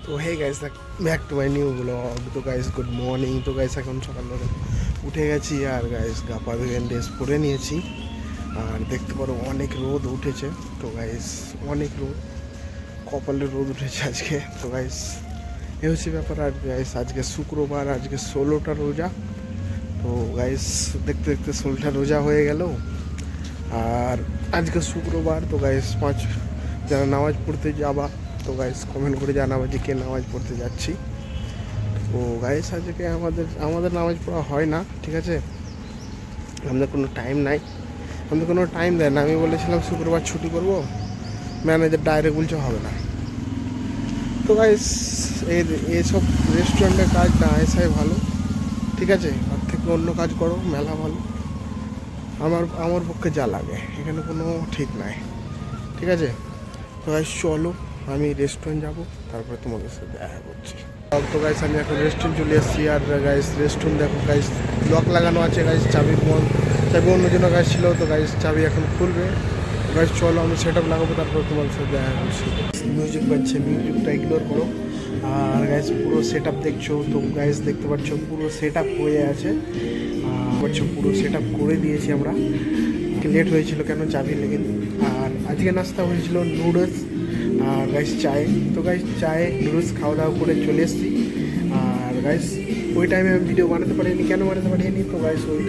তো hey guys, back to my new blog. তো guys good morning. তো guys এখন সকালবেলা উঠে গেছি আর গাইস গা পা ধুয়ে ড্রেস পরে নিয়েছি। আর দেখতে পারো অনেক রোদ উঠেছে। তো গাইস অনেক রোদ, কপালে রোদ উঠেছে আজকে। তো গাইস এই হচ্ছে ব্যাপার। আর গাইস আজকে শুক্রবার, আজকে 16টা রোজা। তো গাইস দেখতে দেখতে 16টা রোজা হয়ে গেল। আর আজকে শুক্রবার। তো গাইস যারা নামাজ পড়তে যাবা, তো গাইস কমেন্ট করে জানাবো যে কে নামাজ পড়তে যাচ্ছি। তো গাইস আজকে আমাদের নামাজ পড়া হয় না, ঠিক আছে। আমাদের কোনো টাইম নাই, আমাদের কোনো টাইম দেয় না। আমি বলেছিলাম শুক্রবার ছুটি করব, ম্যানেজার ডাইরেক্ট বলছে হবে না। তো গাইস এইসব রেস্টুরেন্টের কাজ না আসাই ভালো, ঠিক আছে। তার থেকে অন্য কাজ করো, মেলা ভালো। আমার পক্ষে যা লাগে এখানে কোনো ঠিক নাই, ঠিক আছে। তো গাইস চলো, আমি রেস্টুরেন্ট যাব, তারপরে তোমাদের সাথে দেখা করছি। তো গাইস আমি এখন রেস্টুরেন্ট চলে এসেছি। আর গাইস রেস্টুরেন্ট দেখো গাইস, লক লাগানো আছে গাইস, চাবি অন্য জন্য গাইস ছিল। তো গাইস চাবি এখন খুলবে। গাইস চলো, আমি সেট আপ লাগাবো, তারপরে তোমাদের সাথে দেখা করছি। মিউজিক বাজছে, মিউজিকটা ইগনোর করো। আর গাইস পুরো সেট আপ দেখছো তো গাইস, দেখতে পাচ্ছ পুরো সেট আপ হয়ে আছে। পুরো সেট আপ করে দিয়েছি আমরা। লেট হয়েছিল কেন, চাবি লেগে। আর আজকে নাস্তা হয়েছিল নুডলস আর গাইস চায়। তো গাইস চায়ে নুডলস খাওয়া দাওয়া করে চলে এসেছি। আর গাইস ওই টাইমে আমি ভিডিও বানাতে পারিনি। কেন বানাতে পারিনি? তো গাইস ওই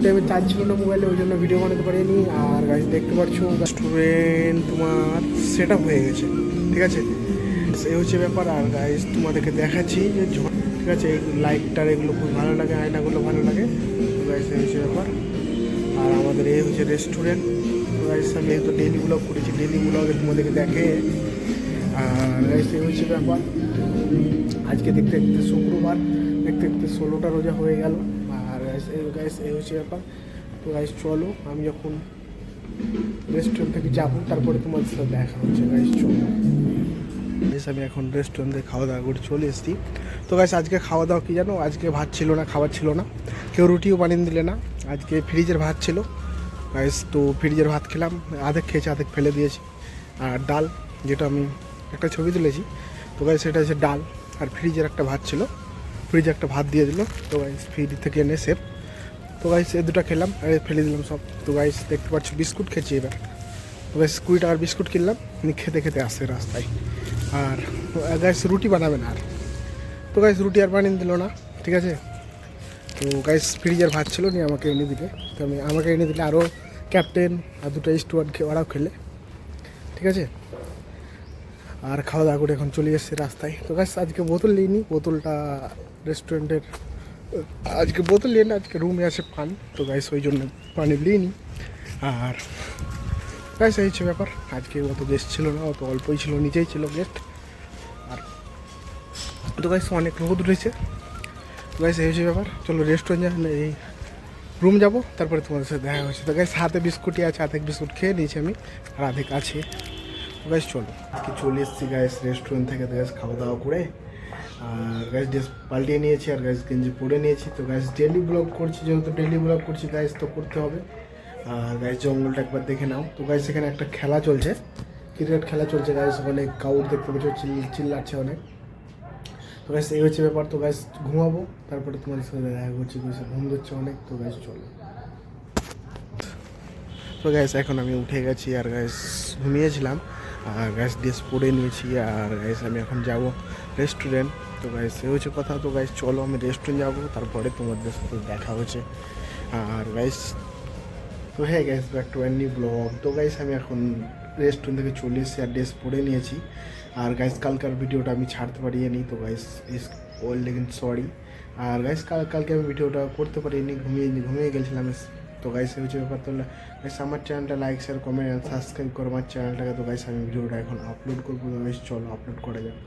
টাইমে চার্জ ছিল না মোবাইলে, ওই জন্য ভিডিও বানাতে পারিনি। আর গাইস দেখতে পাচ্ছ রেস্টুরেন্ট তোমার সেট আপ হয়ে গেছে, ঠিক আছে। এই হচ্ছে ব্যাপার। আর গাইস তোমাদেরকে দেখাচ্ছি যে ঠিক আছে, এই লাইটটার এগুলো খুব ভালো লাগে, আয়নাগুলো ভালো লাগে। তো গাইস এই হচ্ছে ব্যাপার। আর আমাদের এই হচ্ছে রেস্টুরেন্ট। তো গাইস আমি তো ডেলি ব্লগ করেছি, ডেলি ব্লগে তোমাদেরকে দেখে। আর গাইস এই হচ্ছে ব্যাপার। আজকে দেখতে দেখতে শুক্রবার, দেখতে দেখতে 16টা রোজা হয়ে গেল। আর গাইস এই হচ্ছে ব্যাপার। তো গাইস চলো, আমি যখন রেস্টুরেন্ট থেকে যাবো তারপরে তোমাদের সাথে দেখা হচ্ছে। গাইস চলো, গাইস আমি এখন রেস্টুরেন্ট থেকে খাওয়া দাওয়া করে চলে এসেছি। তো গাইস আজকে খাওয়া দাওয়া কী জানো, আজকে ভাত ছিল না, খাবার ছিল না, কেউ রুটিও বানিয়ে দিলে না। আজকে ফ্রিজের ভাত ছিল গাইস। তো ফ্রিজের ভাত খেলাম, আধেক খেয়েছি, আধেক ফেলে দিয়েছি। আর ডাল, যেটা আমি একটা ছবি তুলেছি, তো গাইস সেটা হচ্ছে ডাল। আর ফ্রিজের একটা ভাত ছিল, ফ্রিজে একটা ভাত দিয়ে দিল। তো গাইস ফ্রিজ থেকে এনে সেফ। তো গাইস এই দুটো খেলাম আর ফেলে দিলাম সব। তো গাইস দেখতে পাচ্ছ বিস্কুট খেয়েছি এবার। তো গাইস 20 টাকার বিস্কুট কিনলাম, খেতে খেতে আসছে রাস্তায়। আর গাইস রুটি বানাবে না আর। তো গাইস রুটি আর বানিয়ে দিল না, ঠিক আছে। তো গাইস ফ্রিজের ভাত ছিল, নিয়ে আমাকে এনে দিলে। তো আমাকে এনে দিলে, আরও ক্যাপ্টেন আর দুটো স্টুয়ার্ড ওরাও খেলে, ঠিক আছে। আর খাওয়া দাওয়া করে এখন চলে এসেছে রাস্তায়। তো গাইস আজকে বোতল নিইনি, বোতলটা রেস্টুরেন্টের আজকে বোতল নিয়ে না, আজকে রুমে আছে পানি। তো গাইস ওই জন্য পানি নিইনি। আর গাইস এই হচ্ছে ব্যাপার। আজকে অত গেস্ট ছিল না, অত অল্পই ছিল, নিচেই ছিল গেস্ট। আর তো গাইস অনেক রোদ উঠেছে। তো গাইস এই হচ্ছে ব্যাপার। চলো রেস্টুরেন্ট এই রুম যাবো, তারপরে তোমাদের সাথে দেখা হচ্ছে। তো গাইস হাতে বিস্কুটই আছে, আধেক বিস্কুট খেয়ে নিয়েছি আমি, আর আধেক আছে। তো গাইস চলো, চলে এসেছি গাইস রেস্টুরেন্ট থেকে। তো গাইস খাওয়া দাওয়া করে আর গাইস ড্রেস পাল্টিয়ে নিয়েছি, আর গাইস গেঞ্জি পরে নিয়েছি। তো গাইস ডেলি ব্লগ করছি, যেহেতু ডেলি ব্লগ করছি গাইস, তো করতে হবে। আর গাইস জঙ্গলটা একবার দেখে নাও। তো গাইস এখানে একটা খেলা চলছে, ক্রিকেট খেলা চলছে গাইস। ওখানে কাউট দেখতে পাচ্ছ, চিল্লাচ্ছে অনেক। তো গাইস এই হচ্ছে ব্যাপার। তো গাইস ঘুমাবো, তারপরে তোমাদের সাথে দেখা করছি। গাইস ঘুম দিচ্ছে অনেক। তো গাইস চলো। তো গাইস এখন আমি উঠে গেছি, আর গাইস ঘুমিয়েছিলাম। আর গাইস ড্রেস পরে নিয়েছি। আর গাইস আমি এখন যাব রেস্টুরেন্ট। তো গাইস এই হচ্ছে কথা। তো গাইস চলো, আমি রেস্টুরেন্ট যাবো, তারপরে তোমাদের সাথে দেখা হচ্ছে। আর গাইস তো হ্যাঁ guys, back two new blog. তো গাইস আমি এখন রেস্টুরেন্ট থেকে চলে এসেছি, আর ড্রেস পরে নিয়েছি। আর গাইস কালকার ভিডিওটা আমি ছাড়তে পারিনি। তো গাইস ইস ওয়েল লেগেন সরি। আর গাইস কালকে আমি ভিডিওটা করতে পারিনি, ঘুমিয়ে গেছিলাম। তো গাইস এই হচ্ছে ব্যাপার। তো গাইস আমার চ্যানেলটা লাইক শেয়ার কমেন্ট সাবস্ক্রাইব করো আমার চ্যানেলটাকে। তো গাইস আমি ভিডিওটা এখন আপলোড করবো। তো গাইস চলো আপলোড করা যাক।